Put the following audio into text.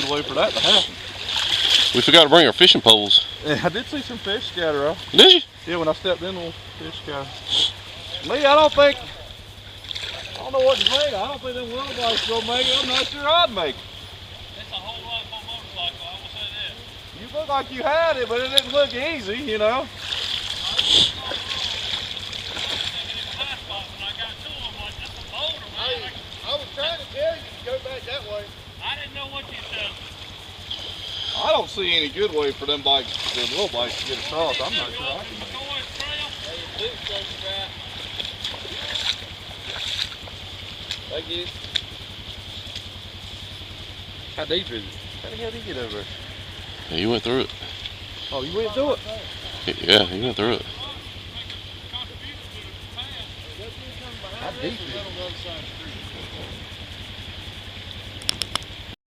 good way for that to happen. We forgot to bring our fishing poles. Yeah, I did see some fish scatter out. Did you? Yeah, when I stepped in, little fish scatter. Me, I don't know what to think. I don't think them willow bites gonna make it. I'm not sure I'd make it. It's a whole lot for a motorcycle, I will say that. You look like you had it, but it didn't look easy, you know. I was trying to tell you to go back that way. I didn't know what you said. I don't see any good way for them bites, the little bites to get across. I'm not sure I can make it. Thank you. How deep is it? How the hell did he get over there? Yeah, you went through it. Oh, you went through it? Yeah, he went through it. How deep is it?